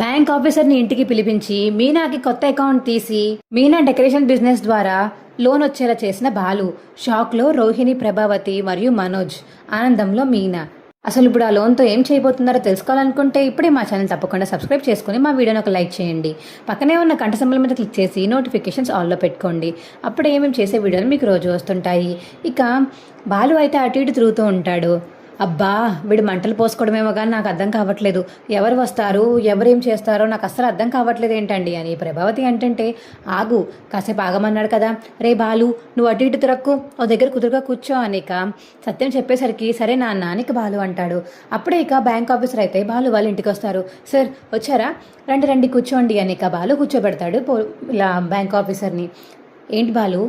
Bank ఆఫీసర్ని ఇంటికి పిలిపించి మీనాకి కొత్త అకౌంట్ తీసి మీనా డెకరేషన్ బిజినెస్ ద్వారా లోన్ వచ్చేలా చేసిన బాలు. షాక్లో రోహిణి, ప్రభావతి మరియు మనోజ్. ఆనందంలో మీనా. అసలు ఇప్పుడు ఆ లోన్తో ఏం చేయబోతున్నారో తెలుసుకోవాలనుకుంటే ఇప్పుడే మా ఛానల్ తప్పకుండా సబ్స్క్రైబ్ చేసుకుని మా వీడియోని ఒక లైక్ చేయండి. పక్కనే ఉన్న గంట సింబల్ మీద క్లిక్ చేసి నోటిఫికేషన్స్ ఆల్లో పెట్టుకోండి. అప్పుడే ఏమేమి చేసే వీడియోలు మీకు రోజు వస్తుంటాయి. ఇక బాలు అయితే అటు ఇటు తిరుగుతూ ఉంటాడు. అబ్బా, వీడు మంటలు పోసుకోవడమేమో కానీ నాకు అర్థం కావట్లేదు. ఎవరు వస్తారు, ఎవరేం చేస్తారో నాకు అస్సలు అర్థం కావట్లేదు ఏంటండి అని ప్రభావతి అంటుంటే, ఆగు, కాసేపు ఆగమన్నాడు కదా, రే బాలు నువ్వు అటు ఇటు తిరక్కు, ఓ దగ్గర కుదురుగా కూర్చో అనిక సత్యం చెప్పేసరికి సరే నాన్న అని బాలు అంటాడు. అప్పుడే ఇక బ్యాంక్ ఆఫీసర్ అయితే బాలు వాళ్ళ ఇంటికి వస్తారు. సార్ వచ్చారా, రండి రండి కూర్చోండి అనిక బాలు కూర్చోబెడతాడు ఇలా బ్యాంక్ ఆఫీసర్ని. ఏంటి బాలు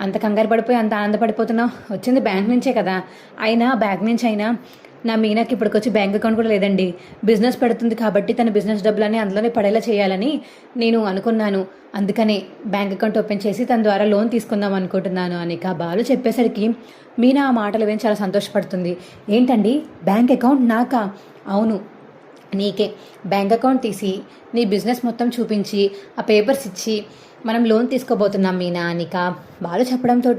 అంత కంగారు పడిపోయి అంత ఆనందపడిపోతున్నావు? వచ్చింది బ్యాంక్ నుంచే కదా. అయినా బ్యాంక్ నుంచి అయినా నా మీనాకి ఇప్పటికొచ్చి బ్యాంక్ అకౌంట్ కూడా లేదండి. బిజినెస్ పెడుతుంది కాబట్టి తన బిజినెస్ డబ్బులన్నీ అందులోనే పడేలా చేయాలని నేను అనుకున్నాను. అందుకనే బ్యాంక్ అకౌంట్ ఓపెన్ చేసి తన ద్వారా లోన్ తీసుకుందాం అనుకుంటున్నాను అని బాలు చెప్పేసరికి మీనా ఆ మాటలు విని చాలా సంతోషపడుతుంది. ఏంటండి బ్యాంక్ అకౌంట్ నాకా? అవును నీకే. బ్యాంక్ అకౌంట్ తీసి నీ బిజినెస్ మొత్తం చూపించి ఆ పేపర్స్ ఇచ్చి మనం లోన్ తీసుకోబోతున్నాం మీనా అనిక బాలు చెప్పడంతో,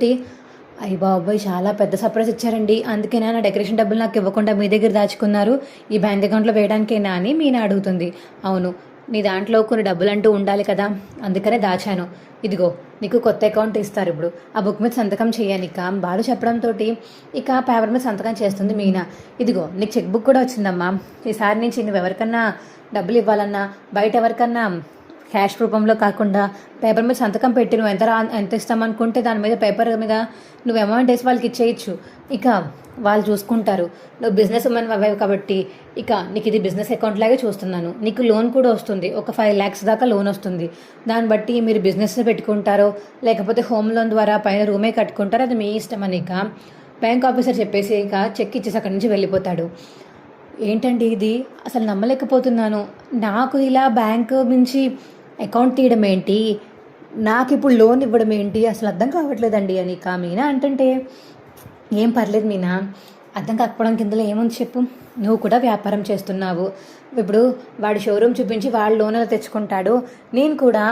అయ్య బాబాయ్ చాలా పెద్ద సర్ప్రైజ్ ఇచ్చారండి, అందుకేనా నా డెకరేషన్ డబ్బులు నాకు ఇవ్వకుండా మీ దగ్గర దాచుకున్నారు, ఈ బ్యాంక్ అకౌంట్లో వేయడానికేనా అని మీనా అడుగుతుంది. అవును, నీ దాంట్లో కొన్ని డబ్బులు అంటూ ఉండాలి కదా, అందుకనే దాచాను. ఇదిగో నీకు కొత్త అకౌంట్ ఇస్తారు, ఇప్పుడు ఆ బుక్ మీద సంతకం చేయనిక బాలు చెప్పడంతో ఇక పేపర్ మీద సంతకం చేస్తుంది మీనా. ఇదిగో నీకు చెక్ బుక్ కూడా వచ్చిందమ్మా. ఈసారి నుంచి నువ్వు ఎవరికన్నా డబ్బులు ఇవ్వాలన్నా బయట ఎవరికన్నా క్యాష్ రూపంలో కాకుండా పేపర్ మీద సంతకం పెట్టి నువ్వు ఎంత ఇస్తామనుకుంటే దాని మీద పేపర్ మీద నువ్వు అమౌంట్ వేసి వాళ్ళకి ఇచ్చేయచ్చు. ఇక వాళ్ళు చూసుకుంటారు. నువ్వు బిజినెస్ ఉమెన్ అవ్వవు కాబట్టి ఇక నీకు ఇది బిజినెస్ అకౌంట్ లాగే చూస్తున్నాను. నీకు లోన్ కూడా వస్తుంది, ఒక 5 lakhs దాకా లోన్ వస్తుంది. దాన్ని బట్టి మీరు బిజినెస్ పెట్టుకుంటారో లేకపోతే హోమ్ లోన్ ద్వారా పైన రూమే కట్టుకుంటారో అది మీ ఇష్టం అని ఇక బ్యాంక్ ఆఫీసర్ చెప్పేసి ఇక చెక్ ఇచ్చేసి అక్కడి నుంచి వెళ్ళిపోతాడు. ఏంటండి ఇది, అసలు నమ్మలేకపోతున్నాను. నాకు ఇలా బ్యాంకు నుంచి అకౌంట్ తీయడం ఏంటి, నాకు ఇప్పుడు లోన్ ఇవ్వడం ఏంటి, అసలు అర్థం కావట్లేదండి అని మీనా అంటుంటే, ఏం పర్లేదు మీనా, అర్థం కాకపోవడం కిందలో ఏముంది చెప్పు. నువ్వు కూడా వ్యాపారం చేస్తున్నావు, ఇప్పుడు వాడి షోరూమ్ చూపించి వాడు లోన్ ఎలా తెచ్చుకుంటాడు, నేను కూడా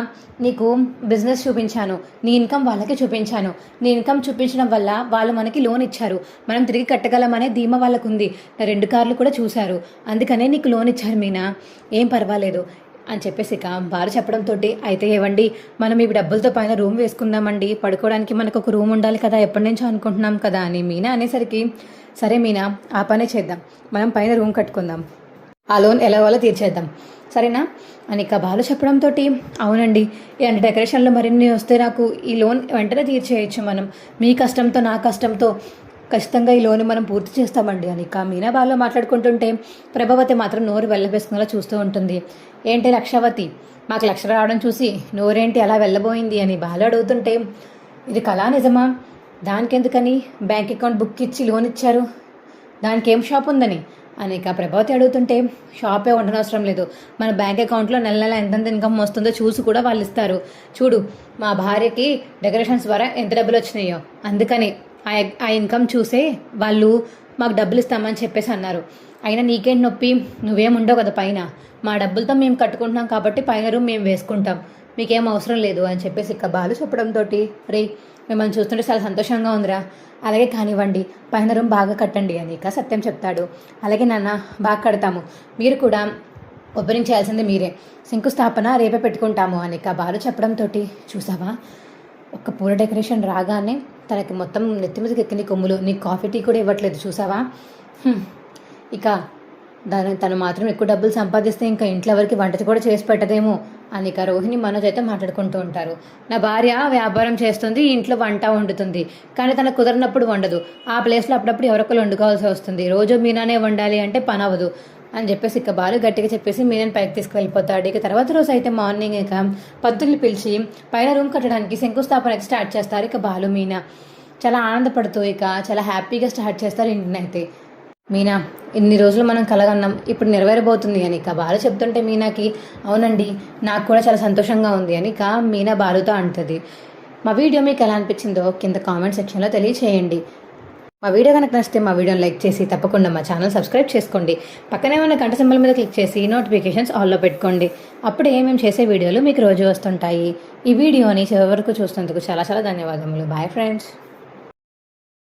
నీకు బిజినెస్ చూపించాను, నీ ఇన్కమ్ వాళ్ళకి చూపించాను, నీ ఇన్కమ్ చూపించడం వల్ల వాళ్ళు మనకి లోన్ ఇచ్చారు, మనం తిరిగి కట్టగలమనే ధీమా వాళ్ళకు ఉంది, నా 2 కార్లు కూడా చూశారు, అందుకనే నీకు లోన్ ఇచ్చారు మీనా, ఏం పర్వాలేదు అని చెప్పేసి ఇక బాలు చెప్పడంతో, అయితే ఏవండి మనం ఈ డబ్బులతో పైన రూమ్ వేసుకుందామండి, పడుకోవడానికి మనకు ఒక రూమ్ ఉండాలి కదా, ఎప్పటి నుంచో అనుకుంటున్నాం కదా అని మీనా అనేసరికి, సరే మీనా ఆ పనే చేద్దాం, మనం పైన రూమ్ కట్టుకుందాం, ఆ లోన్ ఎలాగోలా తీర్చేద్దాం సరేనా అని ఇక బాలు చెప్పడంతో, అవునండి ఇలాంటి డెకరేషన్లో మరిన్ని వస్తే నాకు ఈ లోన్ వెంటనే తీర్చేయచ్చు, మనం మీ కష్టంతో నా కష్టంతో ఖచ్చితంగా ఈ లోన్ మనం పూర్తి చేస్తామండి అని ఇక మీనా బాలు మాట్లాడుకుంటుంటే ప్రభావతి మాత్రం నోరు వెళ్ళబేసుకునేలా చూస్తూ ఉంటుంది. ఏంటి లక్షావతి, మాకు లక్ష రావడం చూసి నోరేంటి అలా వెళ్ళబోయింది అని బాలు అడుగుతుంటే, ఇది కళా నిజమా, దానికెందుకని బ్యాంక్ అకౌంట్ బుక్ ఇచ్చి లోన్ ఇచ్చారు, దానికి ఏం షాప్ ఉందని అని ఇక ప్రభావతి అడుగుతుంటే, షాపే ఉండనవసరం లేదు, మన బ్యాంక్ అకౌంట్లో నెల నెల ఎంతెంత ఇన్కమ్ వస్తుందో చూసి కూడా వాళ్ళు ఇస్తారు. చూడు మా భార్యకి డెకరేషన్స్ ద్వారా ఎంత డబ్బులు వచ్చినాయో, అందుకని ఆ ఇన్కమ్ చూసే వాళ్ళు మాకు డబ్బులు ఇస్తామని చెప్పేసి అన్నారు. అయినా నీకేంటి నొప్పి, నువ్వేం ఉండవు కదా పైన, మా డబ్బులతో మేము కట్టుకుంటున్నాం కాబట్టి పైన రూమ్ మేము వేసుకుంటాం, మీకేం అవసరం లేదు అని చెప్పేసి ఇక బాలు చెప్పడంతో, రే మిమ్మల్ని చూస్తుంటే చాలా సంతోషంగా ఉందిరా, అలాగే కానివ్వండి పైన రూమ్ బాగా కట్టండి అని ఇక సత్యం చెప్తాడు. అలాగే నాన్న బాగా కడతాము, మీరు కూడా ఓపెనింగ్ చేయాల్సింది మీరే, శంకుస్థాపన రేపే పెట్టుకుంటాము అని ఇక బాలు చెప్పడంతో, చూసావా ఒక్క పూల డెకరేషన్ రాగానే తనకి మొత్తం నెత్తి మీదకి ఎక్కింది కొమ్ములు, నీకు కాఫీ టీ కూడా ఇవ్వట్లేదు చూసావా, ఇక తను మాత్రం ఎక్కువ డబ్బులు సంపాదిస్తే ఇంకా ఇంట్లో ఎవరికి వంట కూడా చేసి పెట్టదేమో అని ఇక రోహిణి మనోజ్ అయితే మాట్లాడుకుంటూ ఉంటారు. నా భార్య వ్యాపారం చేస్తుంది, ఇంట్లో వంట వండుతుంది, కానీ తనకు కుదరినప్పుడు వండదు, ఆ ప్లేస్లో అప్పుడప్పుడు ఎవరొకరు వండుకోవాల్సి వస్తుంది, రోజు మీనానే వండాలి అంటే పని అవ్వదు అని చెప్పేసి ఇక బాలు గట్టిగా చెప్పేసి మీనని పైకి తీసుకువెళ్ళిపోతాడు. ఇక తర్వాత రోజు అయితే మార్నింగ్ ఇక పద్దుల్ని పిలిచి పైన రూమ్ కట్టడానికి శంకుస్థాపన అయితే స్టార్ట్ చేస్తారు. ఇక బాలు మీనా చాలా ఆనందపడుతూ ఇక చాలా హ్యాపీగా స్టార్ట్ చేస్తారు ఇంటిని అయితే. మీనా ఇన్ని రోజులు మనం కలగన్నాం, ఇప్పుడు నెరవేరబోతుంది అని ఇక బాలు చెప్తుంటే మీనాకి, అవునండి నాకు కూడా చాలా సంతోషంగా ఉంది అని ఇక మీనా బాలుతో అంటుంది. మా వీడియో మీకు ఎలా అనిపించిందో కింద కామెంట్ సెక్షన్లో తెలియచేయండి. మా వీడియో కనుక నచ్చితే మా వీడియోని లైక్ చేసి తప్పకుండా మా ఛానల్ సబ్స్క్రైబ్ చేసుకోండి. పక్కనే ఉన్న గంట సింబల్ మీద క్లిక్ చేసి నోటిఫికేషన్స్ ఆల్లో పెట్టుకోండి. అప్పుడే మేము చేసే వీడియోలు మీకు రోజు వస్తుంటాయి. ఈ వీడియోని చివరి వరకు చూసినందుకు చాలా చాలా ధన్యవాదములు. Bye friends.